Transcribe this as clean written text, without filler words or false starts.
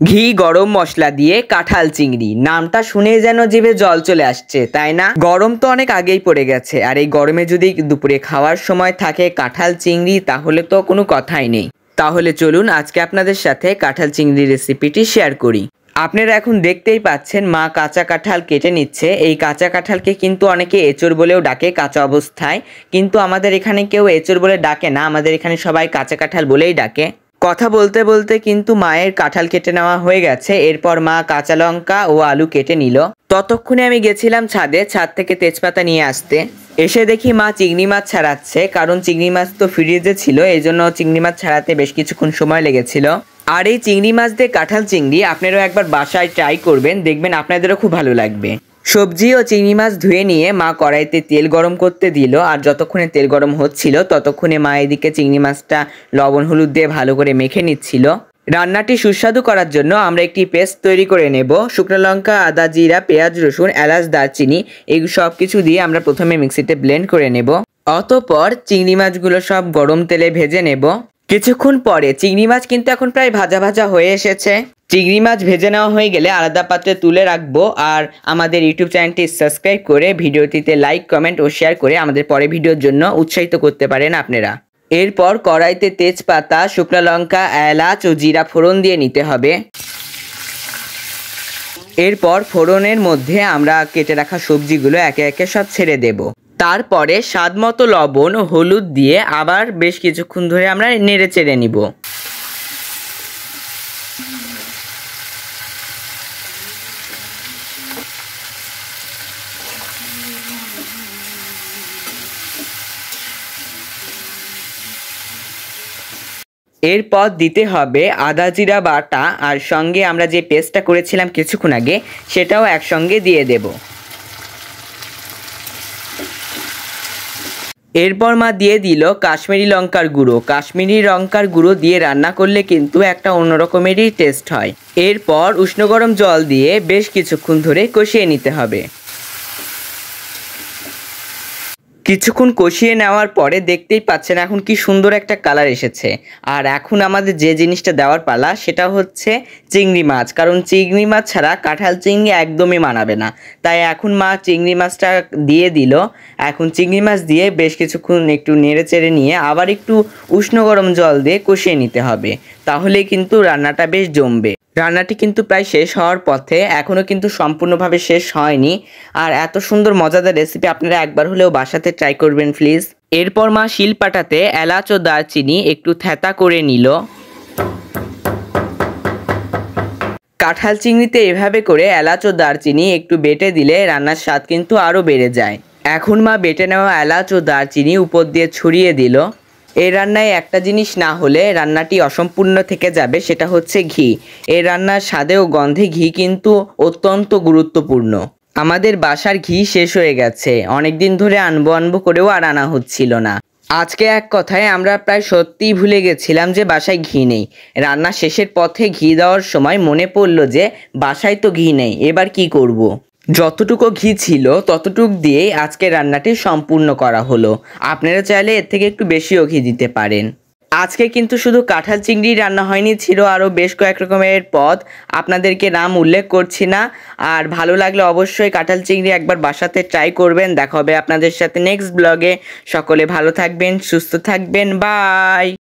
ঘি গরম মশলা দিয়ে কাঁঠাল চিংড়ি, নামটা শুনে যেন জিভে জল চলে আসছে, তাই না? গরম তো অনেক আগেই পড়ে গেছে, আর এই গরমে যদি দুপুরে খাওয়ার সময় থাকে কাঁঠাল চিংড়ি তাহলে তো কোনো কথাই নেই। তাহলে চলুন আজকে আপনাদের সাথে কাঁঠাল চিংড়ি রেসিপিটি শেয়ার করি। আপনারা এখন দেখতেই পাচ্ছেন মা কাঁচা কাঁঠাল কেটে নিচ্ছে। এই কাঁচা কাঁঠালকে কিন্তু অনেকে এঁচড় বলেও ডাকে কাঁচা অবস্থায়, কিন্তু আমাদের এখানে কেউ এঁচড় বলে ডাকে না, আমাদের এখানে সবাই কাঁচা কাঁঠাল বলেই ডাকে। কথা বলতে বলতে কিন্তু মায়ের কাঁঠাল কেটে নেওয়া হয়ে গেছে। এরপর মা কাঁচা লঙ্কা ও আলু কেটে নিল। ততক্ষণে আমি গেছিলাম ছাদে, ছাদ থেকে তেজপাতা নিয়ে আসতে। এসে দেখি মা চিংড়ি মাছ ছাড়াচ্ছে, কারণ চিংড়ি মাছ তো ফ্রিজে ছিল, এই জন্য চিংড়ি মাছ ছাড়াতে বেশ কিছুক্ষণ সময় লেগেছিল। আর এই চিংড়ি মাছ দিয়ে কাঁঠাল চিংড়ি আপনারাও একবার বাসায় ট্রাই করবেন, দেখবেন আপনাদেরও খুব ভালো লাগবে। সবজি ও চিংড়ি মাছ ধুয়ে নিয়ে মা কড়াইতে তেল গরম করতে দিল, আর যতক্ষণে তেল গরম হচ্ছিল ততক্ষণে মা এদিকে চিংড়ি মাছটা লবণ হলুদ দিয়ে ভালো করে মেখে নিচ্ছিল। রান্নাটি সুস্বাদু করার জন্য আমরা একটি পেস্ট তৈরি করে নেব। শুকনো লঙ্কা, আদা, জিরা, পেঁয়াজ, রসুন, এলাচ, দারচিনি এই সব কিছু দিয়ে আমরা প্রথমে মিক্সিতে ব্লেন্ড করে নেব। অতঃপর চিংড়ি মাছগুলো সব গরম তেলে ভেজে নেব। কিছুক্ষণ পরে চিংড়ি মাছ কিন্তু এখন প্রায় ভাজা ভাজা হয়ে এসেছে। চিংড়ি মাছ ভেজে নেওয়া হয়ে গেলে আলাদা পাত্রে তুলে রাখবো। আর আমাদের ইউটিউব চ্যানেলটি সাবস্ক্রাইব করে ভিডিওটিতে লাইক, কমেন্ট ও শেয়ার করে আমাদের পরে ভিডিওর জন্য উৎসাহিত করতে পারেন আপনারা। এরপর কড়াইতে তেজপাতা, শুকনো লঙ্কা, এলাচ ও জিরা ফোড়ন দিয়ে নিতে হবে। এরপর ফোড়নের মধ্যে আমরা কেটে রাখা সবজিগুলো একে একে সব ছেড়ে দেব। তারপরে স্বাদ মতো লবণ ও হলুদ দিয়ে আবার বেশ কিছুক্ষণ ধরে আমরা নেড়ে চেড়ে নিব। এরপর দিতে হবে আদা জিরা বাটা, আর সঙ্গে আমরা যে পেস্টটা করেছিলাম কিছুক্ষণ আগে সেটাও একসঙ্গে দিয়ে দেব। এরপর মা দিয়ে দিল কাশ্মীরি লঙ্কার গুঁড়ো। কাশ্মীরি লঙ্কার গুঁড়ো দিয়ে রান্না করলে কিন্তু একটা অন্যরকমেরই টেস্ট হয়। এরপর উষ্ণ গরম জল দিয়ে বেশ কিছুক্ষণ ধরে কষিয়ে নিতে হবে। কিছুক্ষণ কষিয়ে নেওয়ার পরে দেখতেই পাচ্ছেন এখন কি সুন্দর একটা কালার এসেছে। আর এখন আমাদের যে জিনিসটা দেওয়ার পালা সেটা হচ্ছে চিংড়ি মাছ, কারণ চিংড়ি মাছ ছাড়া কাঁঠাল চিংড়ি একদমই মানাবে না। তাই এখন মা চিংড়ি মাছটা দিয়ে দিল। এখন চিংড়ি মাছ দিয়ে বেশ কিছুক্ষণ একটু নেড়ে চেড়ে নিয়ে আবার একটু উষ্ণ গরম জল দিয়ে কষিয়ে নিতে হবে, তাহলেই কিন্তু রান্নাটা বেশ জমবে। রান্নাটি কিন্তু প্রায় শেষ হওয়ার পথে, এখনও কিন্তু সম্পূর্ণভাবে শেষ হয়নি। আর এত সুন্দর মজাদার রেসিপি আপনারা একবার হলেও বাসাতে ট্রাই করবেন প্লিজ। এরপর মা শিলপাটাতে এলাচ ও দারচিনি একটু থেঁতা করে নিল। কাঁঠাল চিংড়িতে এভাবে করে এলাচ ও দারচিনি একটু বেটে দিলে রান্নার স্বাদ কিন্তু আরও বেড়ে যায়। এখন মা বেটে নেওয়া এলাচ ও দারচিনি উপর দিয়ে ছড়িয়ে দিল। এই রান্নায় একটা জিনিস না হলে রান্নাটি অসম্পূর্ণ থেকে যাবে, সেটা হচ্ছে ঘি। এই রান্নার স্বাদে ও গন্ধে ঘি কিন্তু অত্যন্ত গুরুত্বপূর্ণ। আমাদের বাসার ঘি শেষ হয়ে গেছে, অনেক দিন ধরে আনবো করেও আর আনা হচ্ছিল না। আজকে এক কথায় আমরা প্রায় সত্যিই ভুলে গেছিলাম যে বাসায় ঘি নেই। রান্না শেষের পথে ঘি দেওয়ার সময় মনে পড়লো যে বাসায় তো ঘি নেই, এবার কি করব। যতটুকু ঘি ছিল ততটুক দিয়েই আজকে রান্নাটি সম্পূর্ণ করা হলো। আপনারা চাইলে এর থেকে একটু বেশিও ঘি দিতে পারেন। আজকে কিন্তু শুধু কাঁঠাল চিংড়ি রান্না হয়নি, ছিল আরও বেশ কয়েক রকমের পদ, আপনাদেরকে নাম উল্লেখ করছি না। আর ভালো লাগলে অবশ্যই কাঁঠাল চিংড়ি একবার বাসাতে ট্রাই করবেন। দেখা হবে আপনাদের সাথে নেক্সট ব্লগে। সকলে ভালো থাকবেন, সুস্থ থাকবেন, বাই।